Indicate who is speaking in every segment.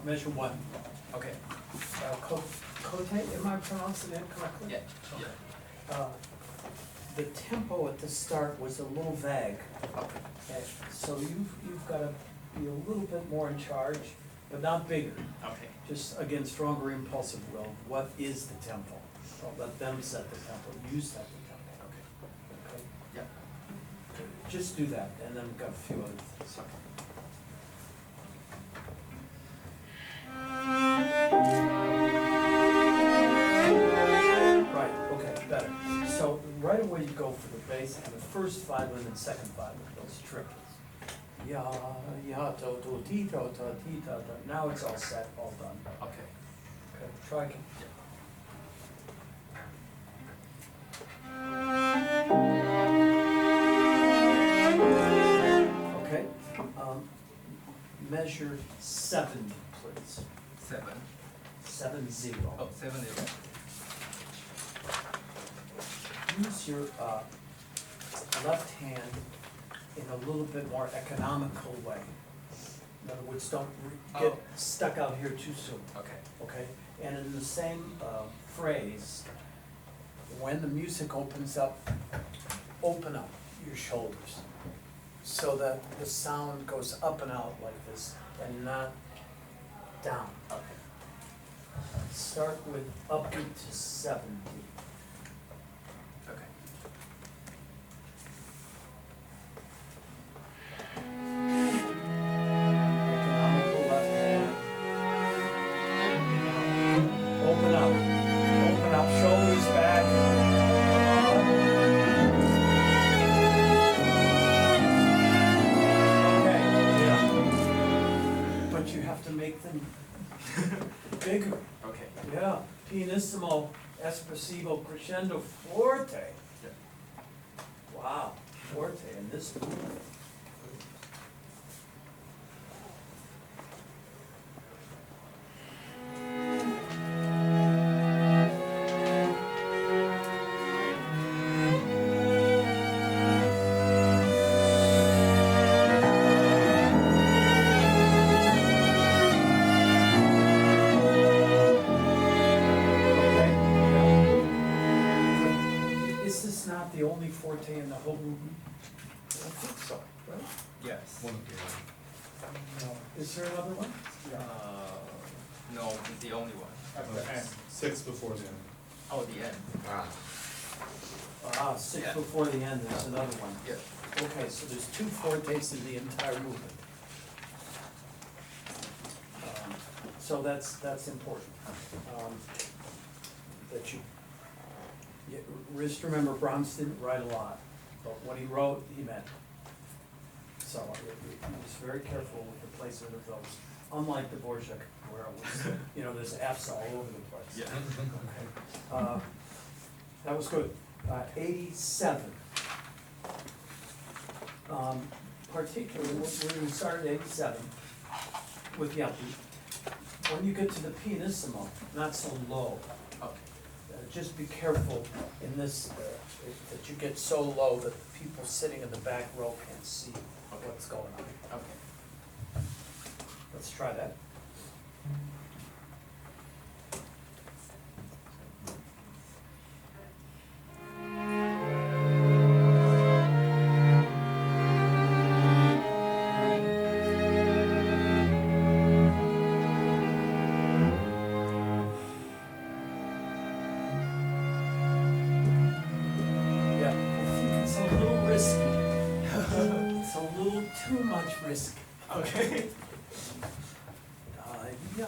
Speaker 1: measure one.
Speaker 2: Okay.
Speaker 1: Kote, am I pronouncing that correctly?
Speaker 2: Yeah.
Speaker 1: The tempo at the start was a little vague.
Speaker 2: Okay.
Speaker 1: So you've gotta be a little bit more in charge, but not bigger.
Speaker 2: Okay.
Speaker 1: Just, again, stronger impulsive will. What is the tempo? Don't let them set the tempo, you set the tempo.
Speaker 2: Okay.
Speaker 1: Okay?
Speaker 2: Yeah.
Speaker 1: Just do that, and then we've got a few other things.
Speaker 2: Okay.
Speaker 1: Right, okay, better. So right away you go for the bass and the first violin and second violin, those triplets. Ya, ya, to, ti, to, ti, ta, ta. Now it's all set, all done.
Speaker 2: Okay.
Speaker 1: Okay, try again. Okay, measure 70, please.
Speaker 2: 7.
Speaker 1: 70.
Speaker 2: Oh, 7 0.
Speaker 1: Use your left hand in a little bit more economical way. In other words, don't get stuck out here too soon,
Speaker 2: Okay.
Speaker 1: okay? And in the same phrase, when the music opens up, open up your shoulders so that the sound goes up and out like this and not down.
Speaker 2: Okay.
Speaker 1: Start with upbeat to 70.
Speaker 2: Okay.
Speaker 1: Economical left hand. Open up, shoulders back. Okay, yeah. But you have to make them bigger.
Speaker 2: Okay.
Speaker 1: Yeah, pianissimo, espressivo, crescendo, forte.
Speaker 2: Yeah.
Speaker 1: Wow, forte in this movement. Okay, yeah. Is this not the only forte in the whole movement? I think so, right?
Speaker 2: Yes.
Speaker 3: One of the,
Speaker 1: No. Is there another one?
Speaker 2: No, it's the only one.
Speaker 3: uh, 6 before the end.
Speaker 2: Oh, the end.
Speaker 1: Ah, six
Speaker 2: Yeah.
Speaker 1: before the end, there's another one.
Speaker 2: Yeah.
Speaker 1: Okay, so there's 2 fortes in the entire movement. So that's important. That you just remember Brahms didn't write a lot, but what he wrote, he meant. So he was very careful with the placement of those, unlike the Dvorak, where it was, there's F's all over the place.
Speaker 2: Yeah.
Speaker 1: Okay. That was good. 87. Particularly, we're gonna start at 87 with the upbeat. When you get to the pianissimo, not so low.
Speaker 2: Okay.
Speaker 1: Just be careful in this, that you get so low that people sitting in the back row can't see what's going on.
Speaker 2: Okay.
Speaker 1: Let's try that. Yeah, I think it's a little risky. It's a little too much risk.
Speaker 2: Okay.
Speaker 1: Yeah,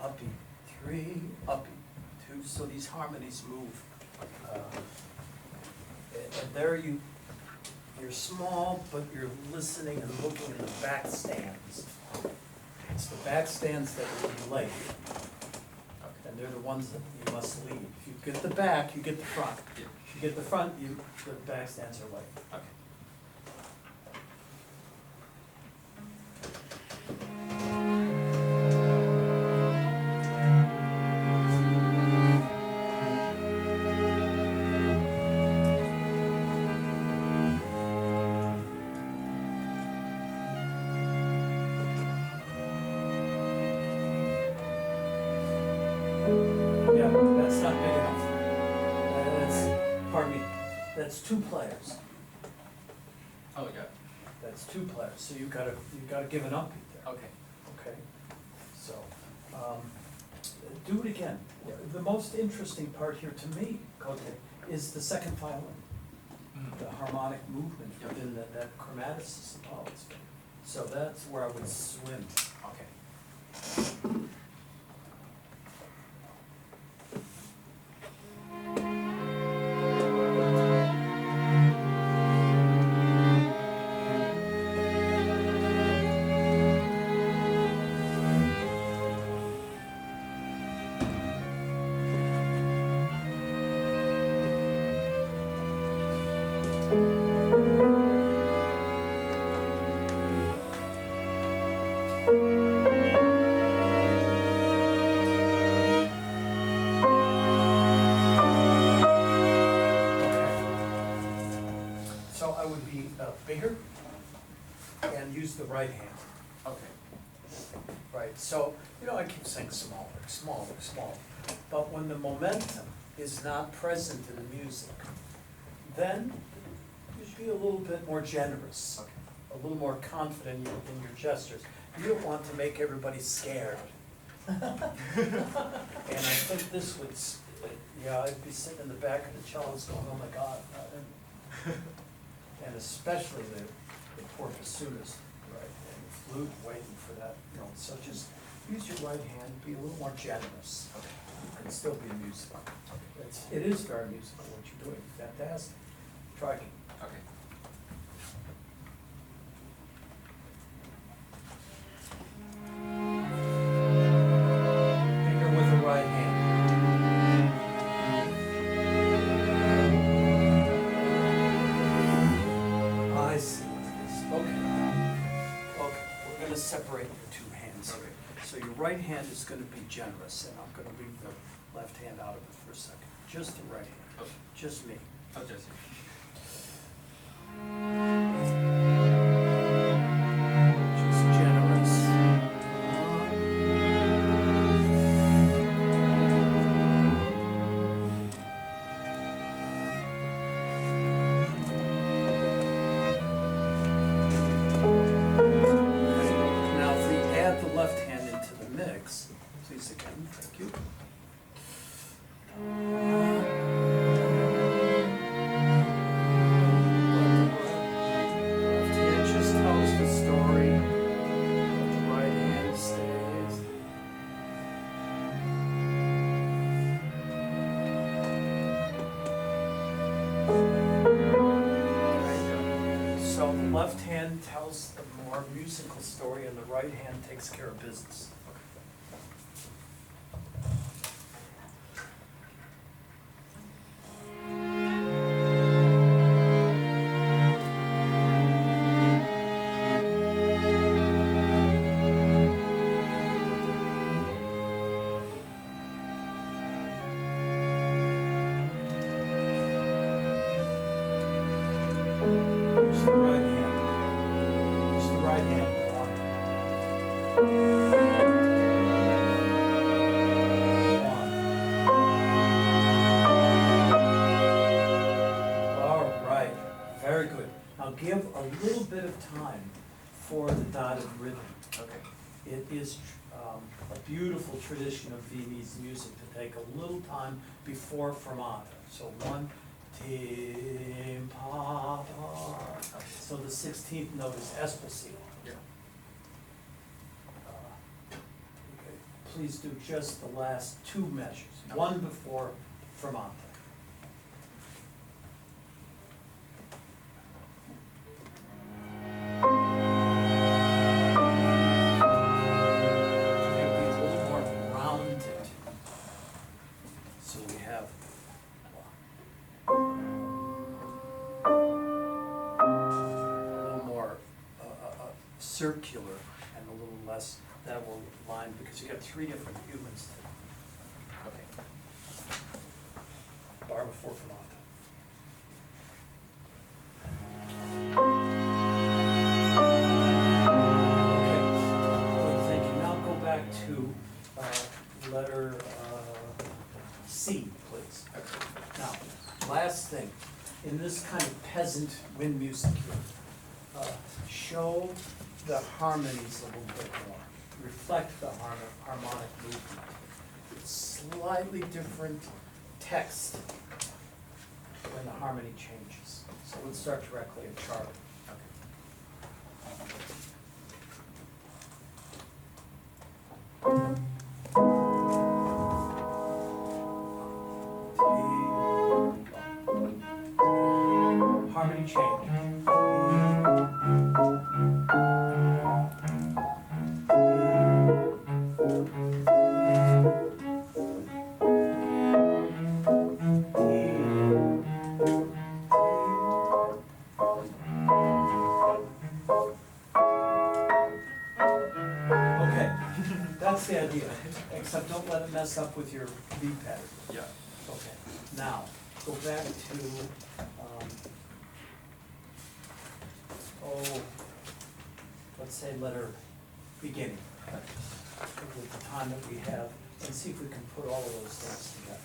Speaker 1: upbeat, 3, upbeat, 2, so these harmonies move. And there you're small, but you're listening and looking in the back stands. It's the back stands that will be late, and they're the ones that you must lead. If you get the back, you get the front.
Speaker 2: Yeah.
Speaker 1: If you get the front, the back stands are late.
Speaker 2: Okay.
Speaker 1: Yeah, that's not big enough. Pardon me, that's two players.
Speaker 2: Oh, yeah,
Speaker 1: That's two players, so you gotta give an upbeat there.
Speaker 2: okay.
Speaker 1: Okay, so, do it again. The most interesting part here to me, Cote, is the second violin, the harmonic movement
Speaker 2: Yep.
Speaker 1: within that chromaticism. Oh, it's, so that's where I would swim.
Speaker 2: Okay.
Speaker 1: So I would be bigger and use the right hand.
Speaker 2: Okay.
Speaker 1: Right, so, I keep saying smaller, smaller, smaller, but when the momentum is not present in the music, then you should be a little bit more generous,
Speaker 2: Okay.
Speaker 1: a little more confident in your gestures. You don't want to make everybody scared. And I think this would, I'd be sitting in the back of the cellos going, oh my God. And especially the poor bassoonist, right, and the flute waiting for that, so just use your right hand, be a little more generous. You can still be musical. It is very musical what you're doing, fantastic. Try again.
Speaker 2: Okay.
Speaker 1: Finger with the right hand. I see what it is. Okay, we're gonna separate your two hands here. So your right hand is gonna be generous, and I'm gonna leave the left hand out of it for a second. Just the right hand,
Speaker 2: Okay.
Speaker 1: just me.
Speaker 2: Oh, just.
Speaker 1: Just generous. Now, if we add the left hand into the mix, please again, thank you. Left hand just tells the story, the right hand stays. So the left hand tells the more musical story and the right hand takes care of business. Use the right hand. Use the right hand. All right, very good. Now give a little bit of time for the dotted rhythm.
Speaker 2: Okay.
Speaker 1: It is a beautiful tradition of Viennese music to take a little time before fermata. So one, tim, pa, pa. So the 16th note is espressivo.
Speaker 2: Yeah.
Speaker 1: Okay, please do just the last two measures, one before fermata. Maybe a little more rounded. So we have a little more circular and a little less, that will line, because you got three different humans.
Speaker 2: Okay.
Speaker 1: Bar before fermata. Okay, good, thank you. Now go back to letter C, please.
Speaker 2: Okay.
Speaker 1: Now, last thing, in this kind of peasant wind music here, show the harmonies a little bit more, reflect the harmonic movement. Slightly different text when the harmony changes. So let's start directly at Charlie. Harmony change. Okay, that's the idea, except don't let it mess up with your beat pattern.
Speaker 2: Yeah.
Speaker 1: Okay, now, go back to, let's say letter beginning, with the time that we have, and see if we can put all of those things together.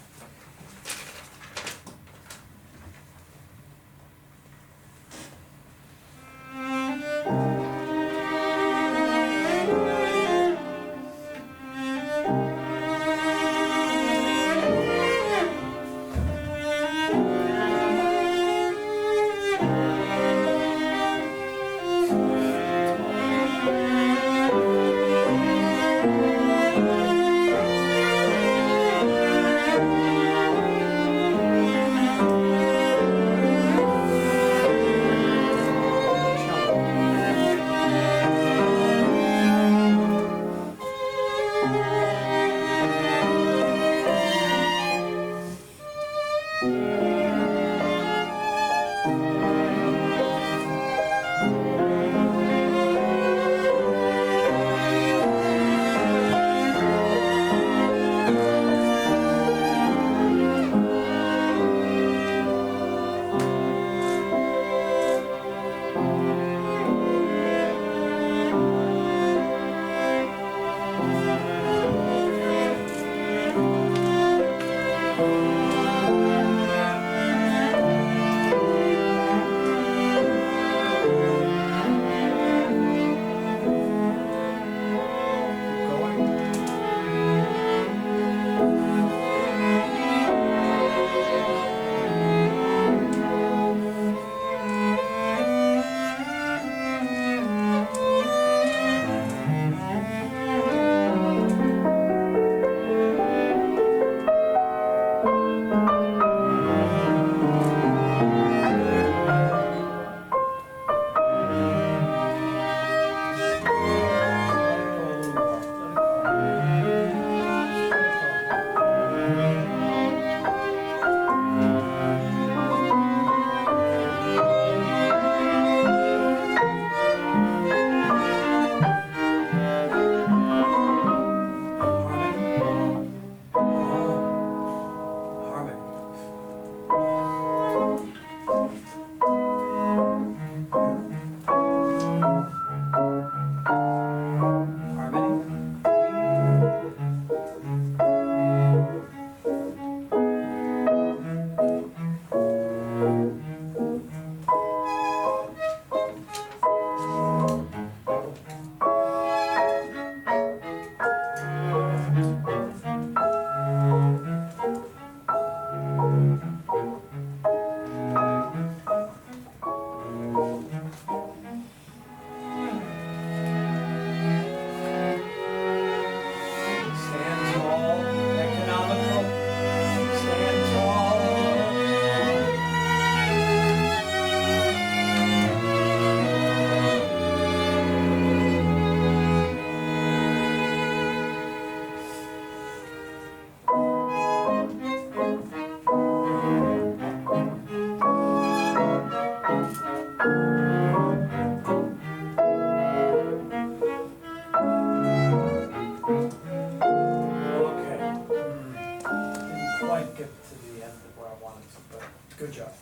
Speaker 1: Good job.